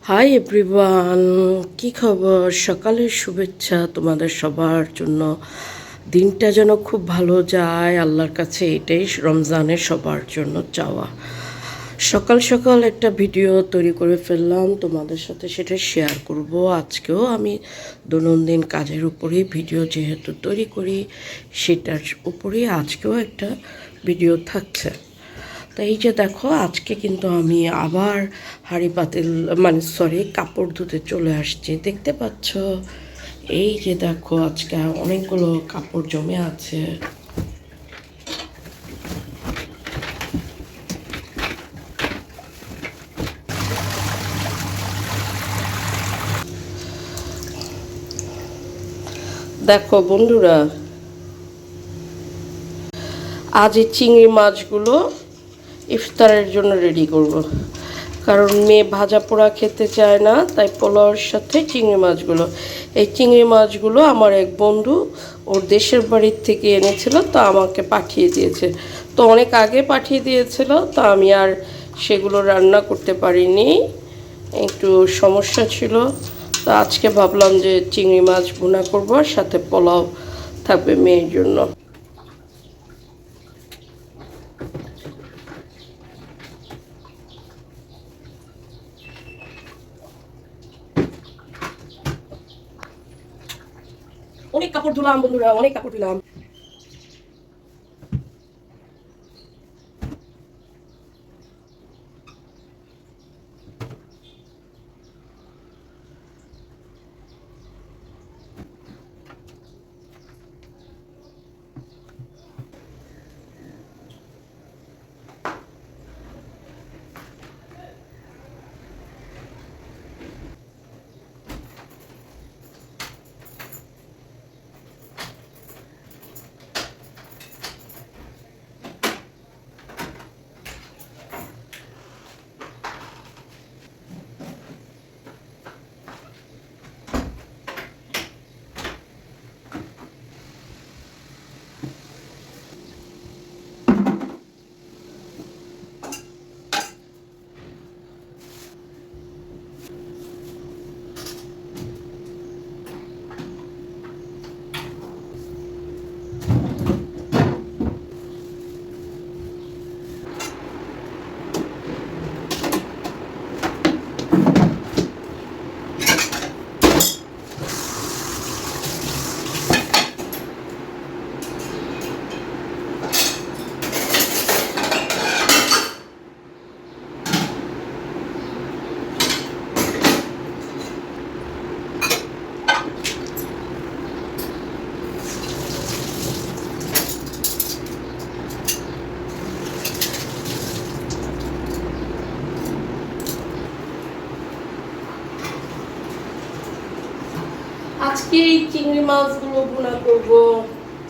Hi everyone, কি খবর? সকালের শুভেচ্ছা তোমাদের সবার জন্য। দিনটা যেন খুব ভালো যায়, আল্লাহর কাছে এটাই রমজানের সবার জন্য চাওয়া। সকাল সকাল একটা ভিডিও তৈরি করে ফেললাম, তোমাদের সাথে সেটা শেয়ার করব। আজকেও আমি দৈনন্দিন কাজের উপরেই ভিডিও যেহেতু তৈরি করি, সেটার উপরেই আজকেও একটা ভিডিও থাকছে। তো এই যে দেখো, আজকে কিন্তু আমি আবার হাঁড়ি পাতিল কাপড় ধুতে চলে আসছি। দেখতে পাচ্ছ, এই যে দেখো, আজকে অনেকগুলো কাপড় জমে আছে। দেখো বন্ধুরা, আজ এই চিংড়ি মাছগুলো ইফতারের জন্য রেডি করব। কারণ মেয়ে ভাজা পোড়া খেতে চায় না, তাই পোলাওর সাথে চিংড়ি মাছগুলো, এই চিংড়ি মাছগুলো আমার এক বন্ধু ওর দেশের বাড়ির থেকে এনেছিল, তো আমাকে পাঠিয়ে দিয়েছে। তো অনেক আগে পাঠিয়ে দিয়েছিল, তো আমি আর সেগুলো রান্না করতে পারিনি, একটু সমস্যা ছিল। তো আজকে ভাবলাম যে চিংড়ি মাছ ভুনা করব, আর সাথে পোলাও থাকবে মেয়ের জন্য। অনেক কাপড় ধুলাম বন্ধুরা, অনেক কাপড় ধুলাম। আজকে এই চিংড়ি মাছগুলো ভুনা করব,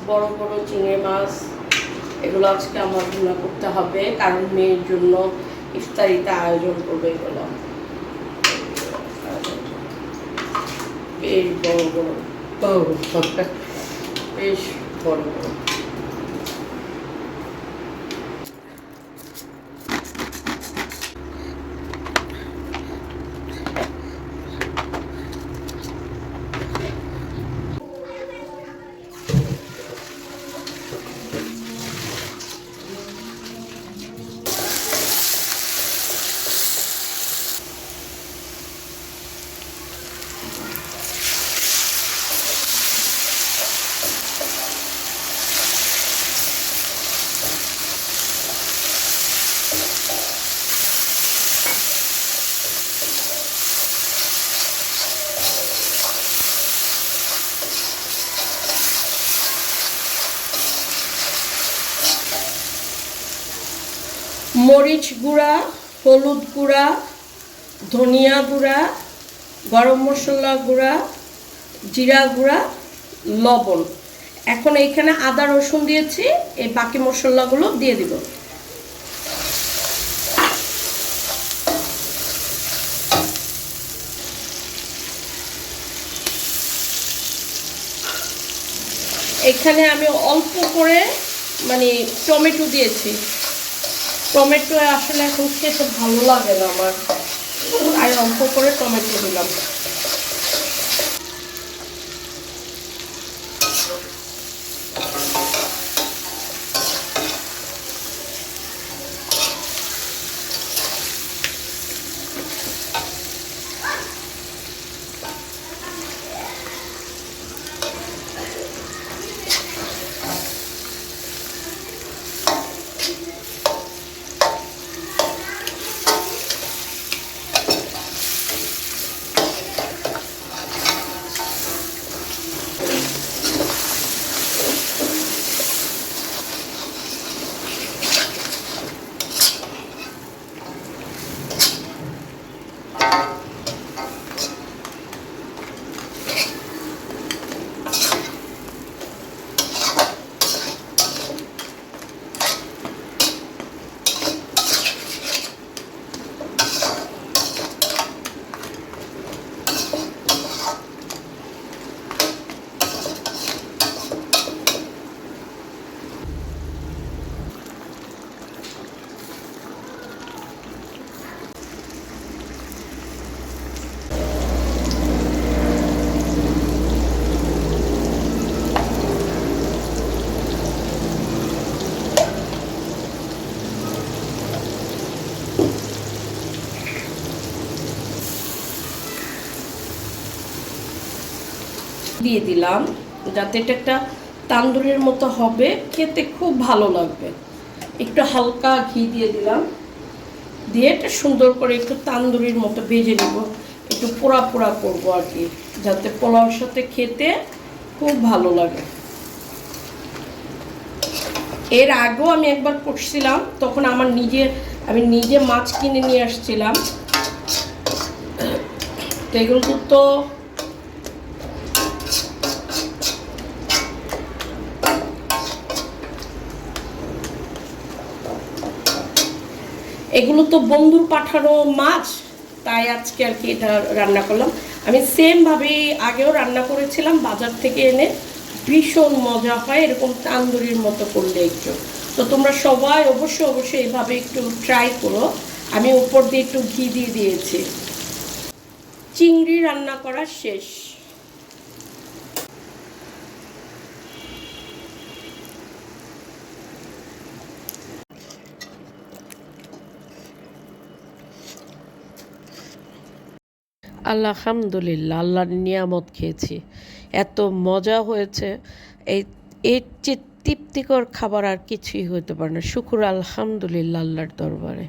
বড় বড় চিংড়ি মাছ। এগুলো আজকে আমার ভুনা করতে হবে, কারণ মেয়ের জন্য ইফতারিতে আয়োজন করবে এগুলো। বেশ বড় বড়, বেশ বড় বড়। মরিচ গুঁড়া, হলুদ গুঁড়া, ধনিয়া গুঁড়া, গরম মশলা গুঁড়া, জিরা গুঁড়া, লবণ। এখন এইখানে আদা রসুন দিয়েছি, এই বাকি মশলাগুলো দিয়ে দিব। এখানে আমি অল্প করে টমেটো দিয়েছি। টমেটো আসলে এখন খেতে ভালো লাগে না আমার, আর অল্প করে টমেটো দিলাম। দিয়ে দিলাম, যাতে এটা একটা তান্দুরের মতো হবে, খেতে খুব ভালো লাগবে। একটু হালকা ঘি দিয়ে দিলাম, দিয়ে এটা সুন্দর করে একটু তান্দুরির মতো ভেজে নেব, একটু পোড়া পোড়া করবো আর কি, যাতে পোলাওর সাথে খেতে খুব ভালো লাগে। এর আগেও আমি একবার করছিলাম, তখন আমি নিজে মাছ কিনে নিয়ে আসছিলাম, তো এগুলো তো বন্ধুর পাঠানো মাছ, তাই আজকে আর কি এটা রান্না করলাম। আমি সেমভাবেই আগেও রান্না করেছিলাম বাজার থেকে এনে, ভীষণ মজা হয় এরকম তান্দুরির মতো করলে একটু। তো তোমরা সবাই অবশ্যই এইভাবে একটু ট্রাই করো। আমি উপর দিয়ে একটু ঘি দিয়ে দিয়েছি। চিংড়ি রান্না করা শেষ। আলহামদুলিল্লাহ, আল্লাহর নিয়ামত খেয়েছি, এত মজা হয়েছে। এই এর চেয়ে তৃপ্তিকর খাবার আর কিছুই হতে পারে না। শুকুর আলহামদুলিল্লাহ আল্লাহর দরবারে।